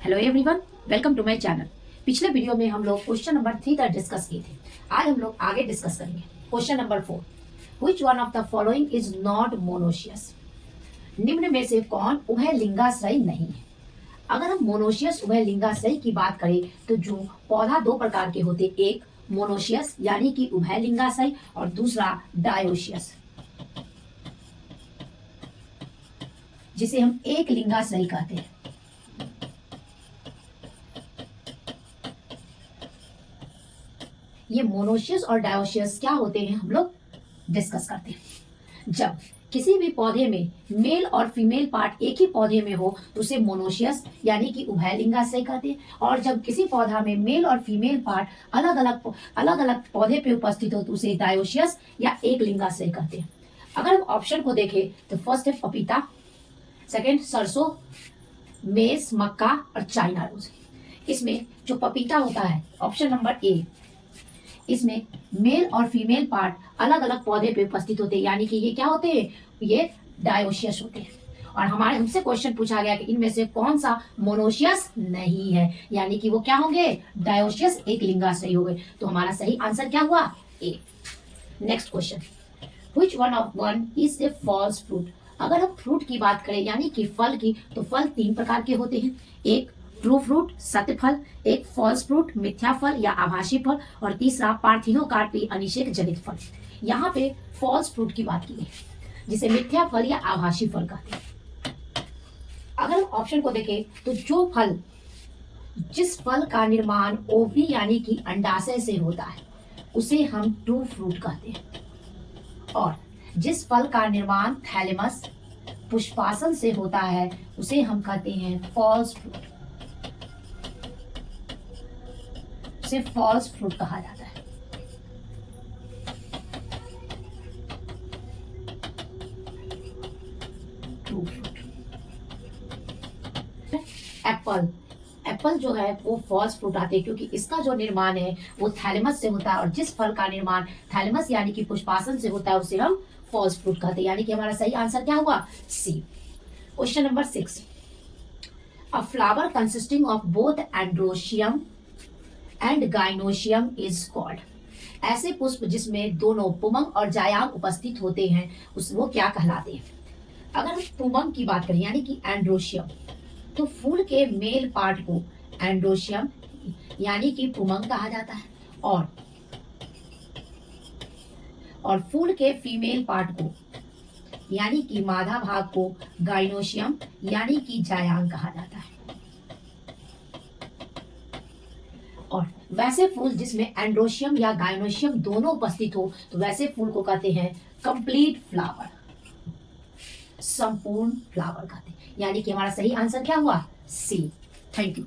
Hello everyone, welcome to my channel. पिछले video में हम लोग क्वेश्चन नंबर 3 तक डिस्कस किए थे। आज हम लोग आगे डिस्कस करेंगे question number 4। Which one of the following is not monoecious? निम्न में से कौन उभयलिंगाश्रयी नहीं है? अगर हम मोनोशियस उभयलिंगाश्रयी की बात करें तो जो पौधा दो प्रकार के होते, एक मोनोशियस यानी कि उभयलिंगाश्रयी और दूसरा डायोशियस जिसे हम एक लिंगाश्रयी कहते हैं। ये मोनोशियस और डायोशियस क्या होते हैं हम लोग डिस्कस करते हैं। जब किसी भी पौधे में मेल और फीमेल पार्ट एक ही पौधे में हो तो उसे मोनोशियस यानी कि उभयलिंगाश्रयी कहते हैं, और जब किसी पौधा में मेल और फीमेल पार्ट अलग अलग पौधे पे उपस्थित हो तो उसे डायोशियस या एक लिंगाश्रयी कहते हैं। अगर हम ऑप्शन को देखें तो फर्स्ट है पपीता, सेकेंड सरसों, मेज, मक्का और चाइना रोज। इसमें जो पपीता होता है ऑप्शन नंबर ए, इसमें मेल और फीमेल पार्ट अलग अलग पौधे पे उपस्थित होते हैं, यानी कि ये क्या होते हैं, ये डायोशियस होते हैं। और हमसे क्वेश्चन पूछा गया कि इनमें से कौन सा मोनोशियस नहीं है, यानी कि वो क्या होंगे, डायोशियस एक लिंगाश्रयी हो गए। तो हमारा सही आंसर क्या हुआ, A. Next question, which one of one is a false fruit? अगर हम फ्रूट की बात करें यानी कि फल की, तो फल तीन प्रकार के होते हैं, एक ट्रू फ्रूट सत्य फल, एक फॉल्स फ्रूट मिथ्या फल या आभासी फल, और तीसरा पार्थिनोकार्पी अनिषेक जनित फल। यहाँ पे फॉल्स फ्रूट की बात की है जिसे मिथ्या फल या आभासी फल कहते हैं। अगर हम ऑप्शन को देखें तो जिस फल का निर्माण ओवरी यानी कि अंडाशय से होता है उसे हम ट्रू फ्रूट कहते हैं, और जिस फल का निर्माण थैलेमस पुष्पासन से होता है उसे हम कहते हैं फॉल्स फ्रूट। उसे फॉल्स फ्रूट कहा जाता है। True fruit. एप्पल जो है वो फॉल्स फ्रूट आते हैं क्योंकि इसका जो निर्माण है वो थैलेमस से होता है, और जिस फल का निर्माण थैलेमस यानी कि पुष्पासन से होता है उसे हम फॉल्स फ्रूट कहते हैं, यानी कि हमारा सही आंसर क्या हुआ, C. Question number 6, a flower consisting of both androecium and gynoecium is called. ऐसे पुष्प जिसमें दोनों पुमंग और जायांग उपस्थित होते हैं वो क्या कहलाते हैं? अगर हम पुमंग की बात करें यानी कि एंड्रोशियम, तो फूल के मेल पार्ट को एंड्रोशियम यानी कि पुमंग कहा जाता है, और फूल के फीमेल पार्ट को यानी कि मादा भाग को गाइनोशियम यानी कि जायांग कहा जाता है। और वैसे फूल जिसमें एंड्रोशियम या गाइनोशियम दोनों उपस्थित हो तो वैसे फूल को कहते हैं कंप्लीट फ्लावर, संपूर्ण फ्लावर कहते हैं, यानी कि हमारा सही आंसर क्या हुआ, सी। Thank you.